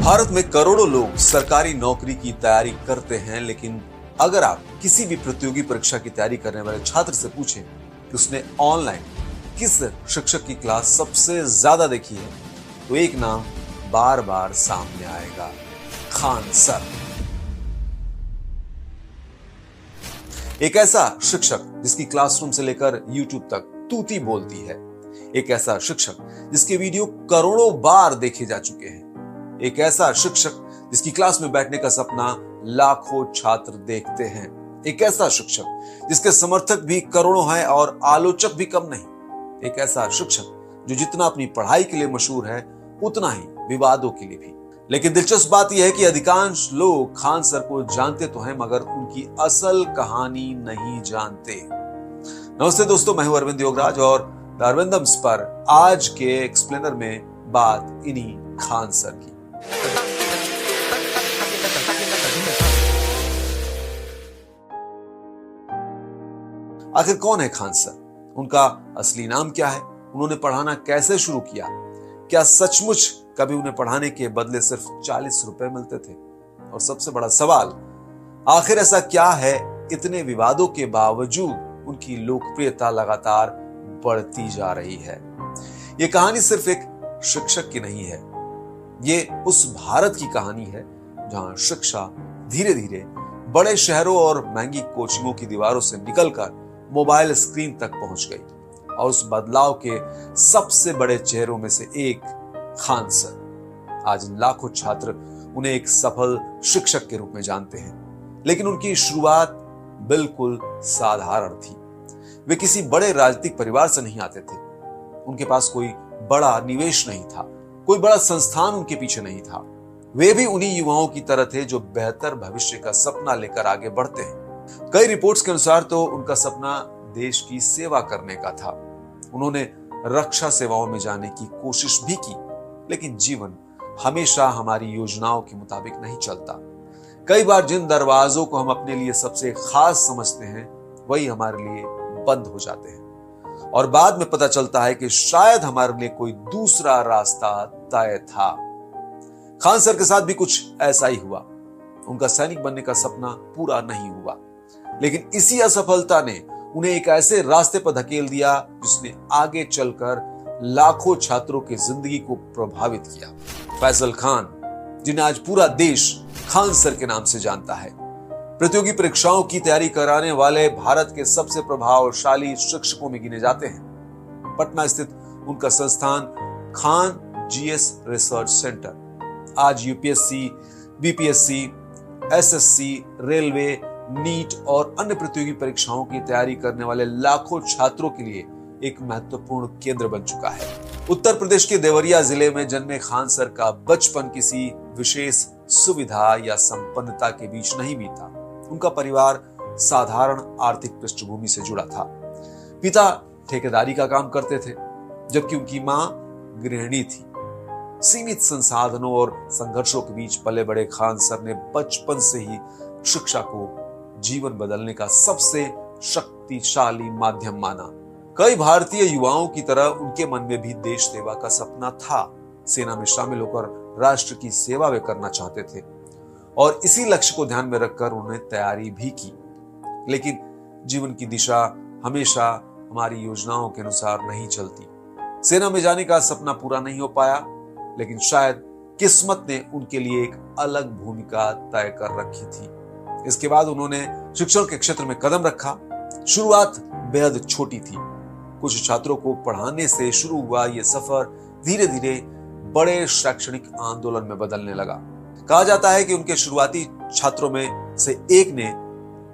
भारत में करोड़ों लोग सरकारी नौकरी की तैयारी करते हैं, लेकिन अगर आप किसी भी प्रतियोगी परीक्षा की तैयारी करने वाले छात्र से पूछें कि उसने ऑनलाइन किस शिक्षक की क्लास सबसे ज्यादा देखी है, तो एक नाम बार बार सामने आएगा, खान सर। एक ऐसा शिक्षक जिसकी क्लासरूम से लेकर यूट्यूब तक तूती बोलती है, एक ऐसा शिक्षक जिसके वीडियो करोड़ों बार देखे जा चुके हैं, एक ऐसा शिक्षक जिसकी क्लास में बैठने का सपना लाखों छात्र देखते हैं, एक ऐसा शिक्षक जिसके समर्थक भी करोड़ों हैं और आलोचक भी कम नहीं, एक ऐसा शिक्षक जो जितना अपनी पढ़ाई के लिए मशहूर है उतना ही विवादों के लिए भी। लेकिन दिलचस्प बात यह है कि अधिकांश लोग खान सर को जानते तो हैं, मगर उनकी असल कहानी नहीं जानते। नमस्ते दोस्तों, मैं हूं अरविंद योगराज और द अरविंदम्स पर आज के एक्सप्लेनर में बात इन्हीं खान सर की। आखिर कौन है खान सर? उनका असली नाम क्या है? उन्होंने पढ़ाना कैसे शुरू किया? क्या सचमुच कभी उन्हें पढ़ाने के बदले सिर्फ 40 रुपए मिलते थे? और सबसे बड़ा सवाल, आखिर ऐसा क्या है इतने विवादों के बावजूद उनकी लोकप्रियता लगातार बढ़ती जा रही है? यह कहानी सिर्फ एक शिक्षक की नहीं है, ये उस भारत की कहानी है जहां शिक्षा धीरे धीरे बड़े शहरों और महंगी कोचिंगों की दीवारों से निकलकर मोबाइल स्क्रीन तक पहुंच गई। और उस बदलाव के सबसे बड़े चेहरों में से एक खान सर। आज लाखों छात्र उन्हें एक सफल शिक्षक के रूप में जानते हैं, लेकिन उनकी शुरुआत बिल्कुल साधारण थी। वे किसी बड़े राजनीतिक परिवार से नहीं आते थे, उनके पास कोई बड़ा निवेश नहीं था, कोई बड़ा संस्थान उनके पीछे नहीं था। वे भी उन्हीं युवाओं की तरह थे जो बेहतर भविष्य का सपना लेकर आगे बढ़ते हैं। कई रिपोर्ट्स के अनुसार तो उनका सपना देश की सेवा करने का था। उन्होंने रक्षा सेवाओं में जाने की कोशिश भी की, लेकिन जीवन हमेशा हमारी योजनाओं के मुताबिक नहीं चलता। कई बार जिन दरवाजों को हम अपने लिए सबसे खास समझते हैं, वही हमारे लिए बंद हो जाते हैं और बाद में पता चलता है कि शायद हमारे लिए कोई दूसरा रास्ता तय था। खान सर के साथ भी कुछ ऐसा ही हुआ। उनका सैनिक बनने का सपना पूरा नहीं हुआ, लेकिन इसी असफलता ने उन्हें एक ऐसे रास्ते पर धकेल दिया जिसने आगे चलकर लाखों छात्रों की जिंदगी को प्रभावित किया। फैसल खान, जिन्हें आज पूरा देश खान सर के नाम से जानता है, प्रतियोगी परीक्षाओं की तैयारी कराने वाले भारत के सबसे प्रभावशाली शिक्षकों में गिने जाते हैं। पटना स्थित उनका संस्थान खान जीएस रिसर्च सेंटर आज UPSC, BPSC, SSC, railway, NEET और अन्य प्रतियोगी परीक्षाओं की तैयारी करने वाले लाखों छात्रों के लिए एक महत्वपूर्ण केंद्र बन चुका है। उत्तर प्रदेश के देवरिया जिले में जन्मे खान सर का बचपन किसी विशेष सुविधा या संपन्नता के बीच नहीं बीता। उनका परिवार साधारण आर्थिक पृष्ठभूमि से जुड़ा था। पिता ठेकेदारी का काम करते थे, जबकि उनकी मां गृहिणी थी। सीमित संसाधनों और संघर्षों के बीच पले बड़े खान सर ने बचपन से ही शिक्षा को जीवन बदलने का सबसे शक्तिशाली माध्यम माना। कई भारतीय युवाओं की तरह उनके मन में भी देश सेवा का सपना था। सेना में शामिल होकर राष्ट्र की सेवा वे करना चाहते थे और इसी लक्ष्य को ध्यान में रखकर उन्होंने तैयारी भी की। लेकिन जीवन की दिशा हमेशा हमारी योजनाओं के अनुसार नहीं चलती। सेना में जाने का सपना पूरा नहीं हो पाया, लेकिन शायद किस्मत ने उनके लिए एक अलग भूमिका तय कर रखी थी। इसके बाद उन्होंने शिक्षण के क्षेत्र में कदम रखा। शुरुआत बेहद छोटी थी। कुछ छात्रों को पढ़ाने से शुरू हुआ यह सफर धीरे धीरे बड़े शैक्षणिक आंदोलन में बदलने लगा। कहा जाता है कि उनके शुरुआती छात्रों में से एक ने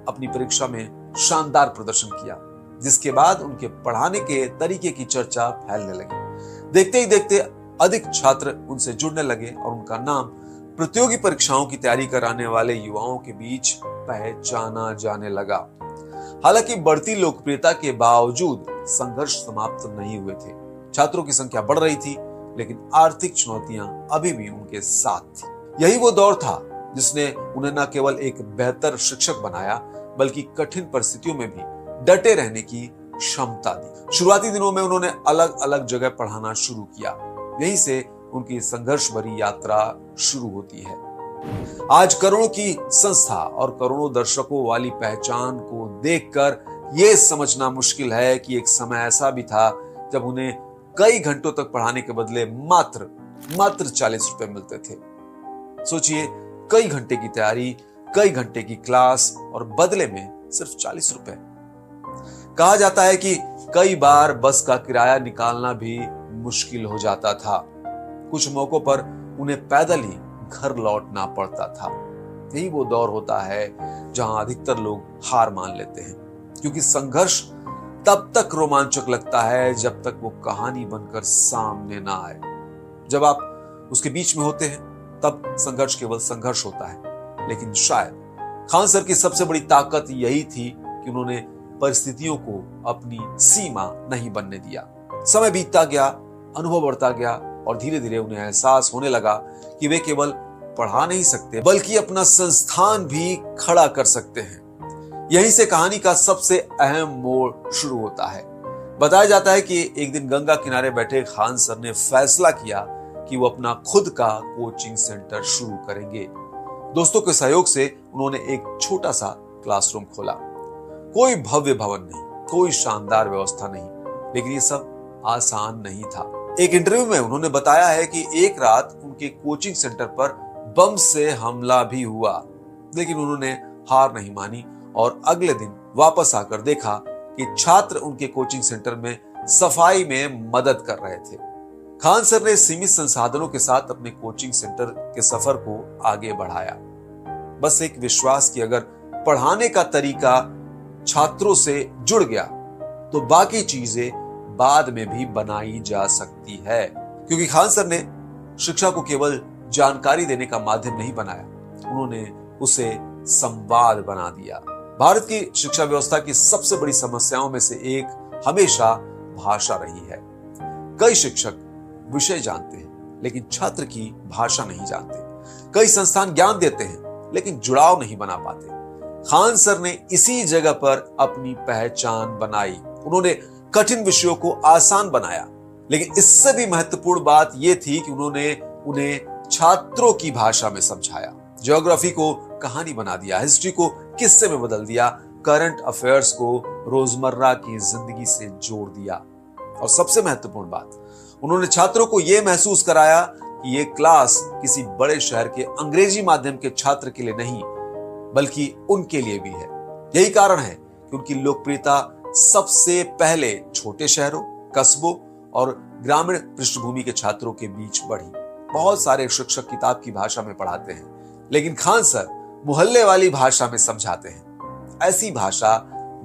अपनी परीक्षा में शानदार प्रदर्शन किया, जिसके बाद उनके पढ़ाने के तरीके की चर्चा फैलने लगी। देखते ही देखते अधिक छात्र उनसे जुड़ने लगे और उनका नाम प्रतियोगी परीक्षाओं की तैयारी कराने वाले युवाओं के बीच पहचाना जाने लगा। हालांकि बढ़ती लोकप्रियता के बावजूद संघर्ष समाप्त नहीं हुए थे। छात्रों की संख्या बढ़ रही थी, लेकिन आर्थिक चुनौतियां अभी भी उनके साथ थी। यही वो दौर था जिसने उन्हें न केवल एक बेहतर शिक्षक बनाया, बल्कि कठिन परिस्थितियों में भी डटे रहने की क्षमता दी। शुरुआती दिनों में उन्होंने अलग अलग जगह पढ़ाना शुरू किया। यहीं से उनकी संघर्ष भरी यात्रा शुरू होती है। आज करोड़ों की संस्था और करोड़ों दर्शकों वाली पहचान को देखकर यह समझना मुश्किल है कि एक समय ऐसा भी था जब उन्हें कई घंटों तक पढ़ाने के बदले मात्र 40 रुपए मिलते थे। सोचिए, कई घंटे की तैयारी, कई घंटे की क्लास और बदले में सिर्फ 40 रुपए। कहा जाता है कि कई बार बस का किराया निकालना भी मुश्किल हो जाता था। कुछ मौकों पर उन्हें पैदल ही घर लौटना पड़ता था। यही वो दौर होता है जहां अधिकतर लोग हार मान लेते हैं, क्योंकि संघर्ष तब तक रोमांचक लगता है जब तक वो कहानी बनकर सामने ना आए। जब आप उसके बीच में होते हैं तब संघर्ष केवल संघर्ष होता है। लेकिन शायद खान सर की सबसे बड़ी ताकत यही थी कि उन्होंने परिस्थितियों को अपनी सीमा नहीं बनने दिया। समय बीतता गया, अनुभव बढ़ता गया और धीरे धीरे उन्हें एहसास होने लगा कि वे केवल पढ़ा नहीं सकते बल्कि अपना संस्थान भी खड़ा कर सकते हैं। यहीं से कहानी का सबसे अहम मोड़ शुरू होता है। बताया जाता है कि एक दिन गंगा किनारे बैठे खान सर ने फैसला किया कि वो अपना खुद का कोचिंग सेंटर शुरू करेंगे। दोस्तों के सहयोग से उन्होंने एक छोटा सा क्लासरूम खोला। कोई भव्य भवन नहीं, कोई शानदार व्यवस्था नहीं, लेकिन ये सब आसान नहीं था। एक इंटरव्यू में उन्होंने बताया है कि एक रात उनके कोचिंग सेंटर पर बम से हमला भी हुआ, लेकिन उन्होंने हार नहीं मानी और अगले दिन वापस आकर देखा कि छात्र उनके कोचिंग सेंटर में सफाई में मदद कर रहे थे। खान सर ने सीमित संसाधनों के साथ अपने कोचिंग सेंटर के सफर को आगे बढ़ाया। बस एक विश्वास कि अगर पढ़ाने का तरीका छात्रों से जुड़ गया तो बाकी चीजें बाद में भी बनाई जा सकती है। क्योंकि खान सर ने शिक्षा को केवल जानकारी देने का माध्यम नहीं बनाया, उन्होंने उसे संवाद बना दिया। भारत की शिक्षा व्यवस्था की सबसे बड़ी समस्याओं में से एक हमेशा भाषा रही है। कई शिक्षक विषय जानते हैं लेकिन छात्र की भाषा नहीं जानते। कई संस्थान ज्ञान देते हैं लेकिन जुड़ाव नहीं बना पाते। खान सर ने इसी जगह पर अपनी पहचान बनाई। उन्होंने कठिन विषयों को आसान बनाया, लेकिन इससे भी महत्वपूर्ण बात यह थी कि उन्होंने उन्हें छात्रों की भाषा में समझाया। ज्योग्राफी को कहानी बना दिया, हिस्ट्री को किस्से में बदल दिया, करंट अफेयर्स को रोजमर्रा की जिंदगी से जोड़ दिया। और सबसे महत्वपूर्ण बात, उन्होंने छात्रों को यह महसूस कराया कि यह क्लास किसी बड़े शहर के अंग्रेजी माध्यम के छात्र के लिए नहीं बल्कि उनके लिए भी है। यही कारण है कि उनकी लोकप्रियता सबसे पहले छोटे शहरों, कस्बों और ग्रामीण पृष्ठभूमि के छात्रों के बीच बढ़ी। बहुत सारे शिक्षक किताब की भाषा में पढ़ाते हैं, लेकिन खान सर मोहल्ले वाली भाषा में समझाते हैं। ऐसी भाषा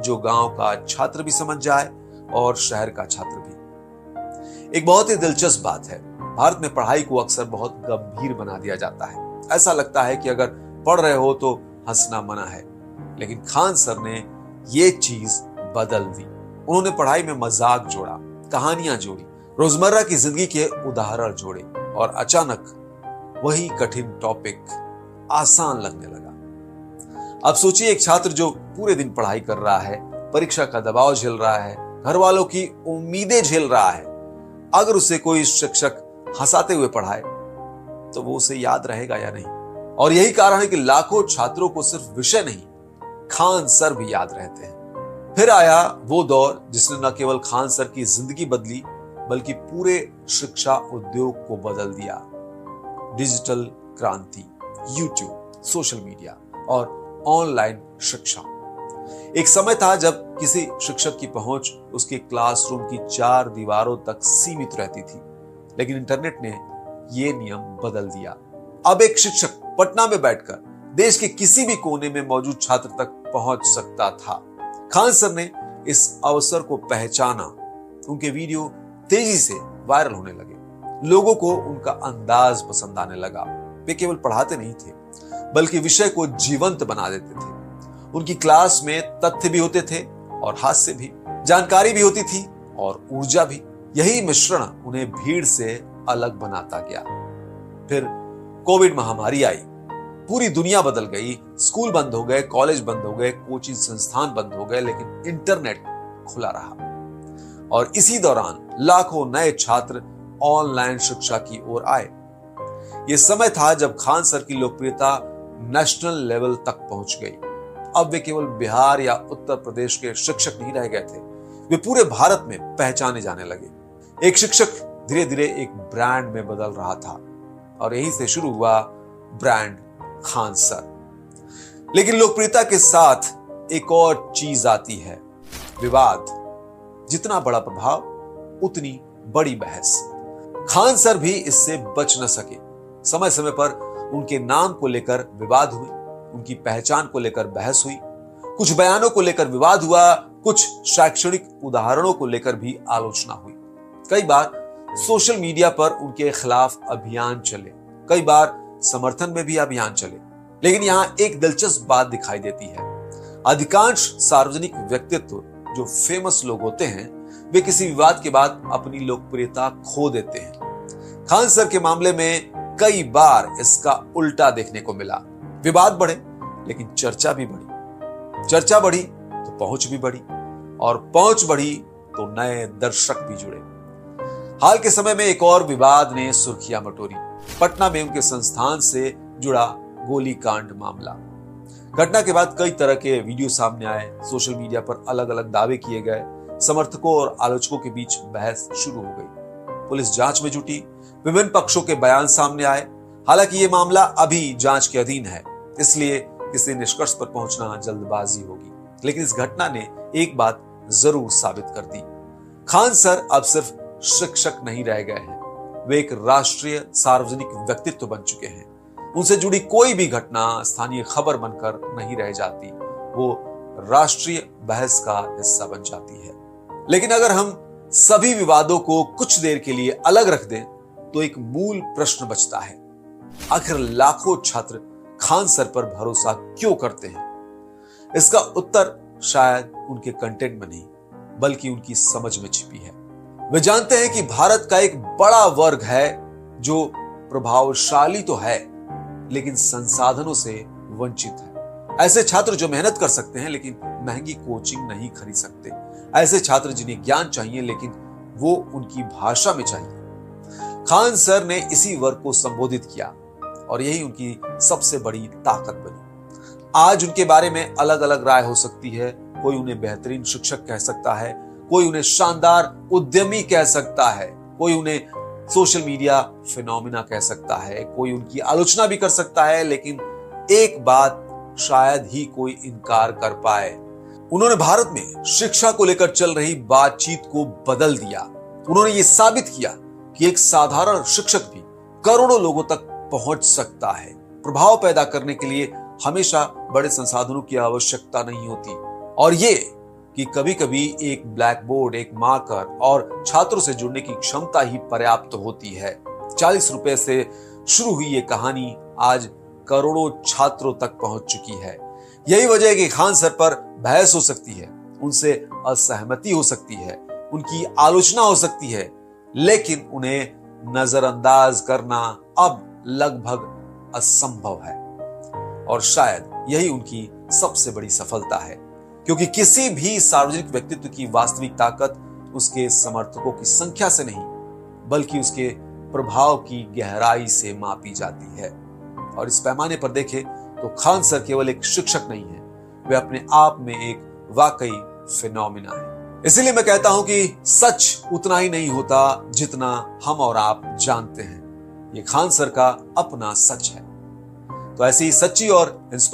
जो गांव का छात्र भी समझ जाए और शहर का छात्र भी। एक बहुत ही दिलचस्प बात है, भारत में पढ़ाई को अक्सर बहुत गंभीर बना दिया जाता है। ऐसा लगता है कि अगर पढ़ रहे हो तो हंसना मना है, लेकिन खान सर ने ये चीज बदल दी। उन्होंने पढ़ाई में मजाक जोड़ा, कहानियां जोड़ी, रोजमर्रा की जिंदगी के उदाहरण जोड़े और अचानक वही कठिन टॉपिक आसान लगने लगा। अब सोचिए, एक छात्र जो पूरे दिन पढ़ाई कर रहा है, परीक्षा का दबाव झेल रहा है, घर वालों की उम्मीदें झेल रहा है, अगर उसे कोई शिक्षक हंसाते हुए पढ़ाए तो वो उसे याद रहेगा या नहीं? और यही कारण है कि लाखों छात्रों को सिर्फ विषय नहीं, खान सर भी याद रहते हैं। फिर आया वो दौर जिसने न केवल खान सर की जिंदगी बदली बल्कि पूरे शिक्षा उद्योग को बदल दिया। डिजिटल क्रांति, यूट्यूब, सोशल मीडिया और ऑनलाइन शिक्षा। एक समय था जब किसी शिक्षक की पहुंच उसके क्लासरूम की 4 दीवारों तक सीमित रहती थी, लेकिन इंटरनेट ने यह नियम बदल दिया। अब एक शिक्षक पटना में बैठकर देश के किसी भी कोने में मौजूद छात्र तक पहुंच सकता था। खान सर ने इस अवसर को पहचाना। उनके वीडियो तेजी से वायरल होने लगे। लोगों को उनका अंदाज पसंद आने लगा। वे केवल पढ़ाते नहीं थे बल्कि विषय को जीवंत बना देते थे। उनकी क्लास में तथ्य भी होते थे और हास्य भी, जानकारी भी होती थी और ऊर्जा भी। यही मिश्रण उन्हें भीड़ से अलग बनाता गया। फिर कोविड महामारी आई, पूरी दुनिया बदल गई। स्कूल बंद हो गए, कॉलेज बंद हो गए, कोचिंग संस्थान बंद हो गए, लेकिन इंटरनेट खुला रहा। और इसी दौरान लाखों नए छात्र ऑनलाइन शिक्षा की ओर आए। यह समय था जब खान सर की लोकप्रियता नेशनल लेवल तक पहुंच गई। अब वे केवल बिहार या उत्तर प्रदेश के शिक्षक नहीं रह गए थे, वे पूरे भारत में पहचाने जाने लगे। एक शिक्षक धीरे धीरे एक ब्रांड में बदल रहा था और यहीं से शुरू हुआ ब्रांड खान सर। लेकिन लोकप्रियता के साथ एक और चीज आती है, विवाद। जितना बड़ा प्रभाव उतनी बड़ी बहस। खान सर भी इससे बच न सके। समय समय पर उनके नाम को लेकर विवाद हुए, उनकी पहचान को लेकर बहस हुई, कुछ बयानों को लेकर विवाद हुआ, कुछ शैक्षणिक उदाहरणों को लेकर भी आलोचना हुई। कई बार सोशल मीडिया पर उनके खिलाफ अभियान चले, कई बार समर्थन में भी अभियान चले। लेकिन यहां एक दिलचस्प बात दिखाई देती है। अधिकांश सार्वजनिक व्यक्तित्व जो फेमस लोग होते हैं, वे किसी विवाद के बाद अपनी लोकप्रियता खो देते हैं। खान सर के मामले में कई बार इसका उल्टा देखने को मिला। विवाद बढ़े लेकिन चर्चा भी बढ़ी, चर्चा बढ़ी तो पहुंच भी बढ़ी, और पहुंच बढ़ी तो नए दर्शक भी जुड़े। हाल के समय में एक और विवाद ने सुर्खियां बटोरी। पटना में उनके संस्थान से जुड़ा गोलीकांड मामला। घटना के बाद कई तरह के वीडियो सामने आए, सोशल मीडिया पर अलग अलग दावे किए गए, समर्थकों और आलोचकों के बीच बहस शुरू हो गई। पुलिस जांच में जुटी, विभिन्न पक्षों के बयान सामने आए। हालांकि ये मामला अभी जांच के अधीन है, इसलिए किसी निष्कर्ष पर पहुंचना जल्दबाजी होगी। लेकिन इस घटना ने एक बात जरूर साबित कर दी, खान सर अब सिर्फ शिक्षक नहीं रह गए हैं, वे एक राष्ट्रीय सार्वजनिक व्यक्तित्व बन चुके हैं। उनसे जुड़ी कोई भी घटना स्थानीय खबर बनकर नहीं रह जाती, वो राष्ट्रीय बहस का हिस्सा बन जाती है। लेकिन अगर हम सभी विवादों को कुछ देर के लिए अलग रख दें तो एक मूल प्रश्न बचता है, आखिर लाखों छात्र खान सर पर भरोसा क्यों करते हैं? इसका उत्तर शायद उनके कंटेंट में नहीं बल्कि उनकी समझ में छिपी है। वे जानते हैं कि भारत का एक बड़ा वर्ग है जो प्रभावशाली तो है लेकिन संसाधनों से वंचित है। ऐसे छात्र जो मेहनत कर सकते हैं लेकिन महंगी कोचिंग नहीं खरीद सकते। ऐसे छात्र जिन्हें ज्ञान चाहिए लेकिन वो उनकी भाषा में चाहिए। खान सर ने इसी वर्ग को संबोधित किया और यही उनकी सबसे बड़ी ताकत बनी। आज उनके बारे में अलग अलग राय हो सकती है। कोई उन्हें बेहतरीन शिक्षक कह सकता है, कोई उन्हें शानदार उद्यमी कह सकता है, कोई उन्हें सोशल मीडिया फिनोमिना कह सकता है, कोई उनकी आलोचना भी कर सकता है। लेकिन एक बात शायद ही कोई इनकार कर पाए, उन्होंने भारत में शिक्षा को लेकर चल रही बातचीत को बदल दिया। उन्होंने ये साबित किया कि एक साधारण शिक्षक भी करोड़ों लोगों तक पहुंच सकता है। प्रभाव पैदा करने के लिए हमेशा बड़े संसाधनों की आवश्यकता नहीं होती, और ये कि कभी कभी एक ब्लैक बोर्ड, एक मार्कर और छात्रों से जुड़ने की क्षमता ही पर्याप्त होती है। 40 रुपए से शुरू हुई ये कहानी आज करोड़ों छात्रों तक पहुंच चुकी है। यही वजह है कि खान सर पर बहस हो सकती है, उनसे असहमति हो सकती है, उनकी आलोचना हो सकती है, लेकिन उन्हें नजरअंदाज करना अब लगभग असंभव है। और शायद यही उनकी सबसे बड़ी सफलता है, क्योंकि किसी भी सार्वजनिक व्यक्तित्व की वास्तविक ताकत उसके समर्थकों की संख्या से नहीं बल्कि उसके प्रभाव की गहराई से मापी जाती है। और इस पैमाने पर देखें तो खान सर केवल एक शिक्षक नहीं है, वे अपने आप में एक वाकई फिनोमिना है। इसीलिए मैं कहता हूं कि सच उतना ही नहीं होता जितना हम और आप जानते हैं। ये खान सर का अपना सच है। तो ऐसी सच्ची और इंस्पायरिंग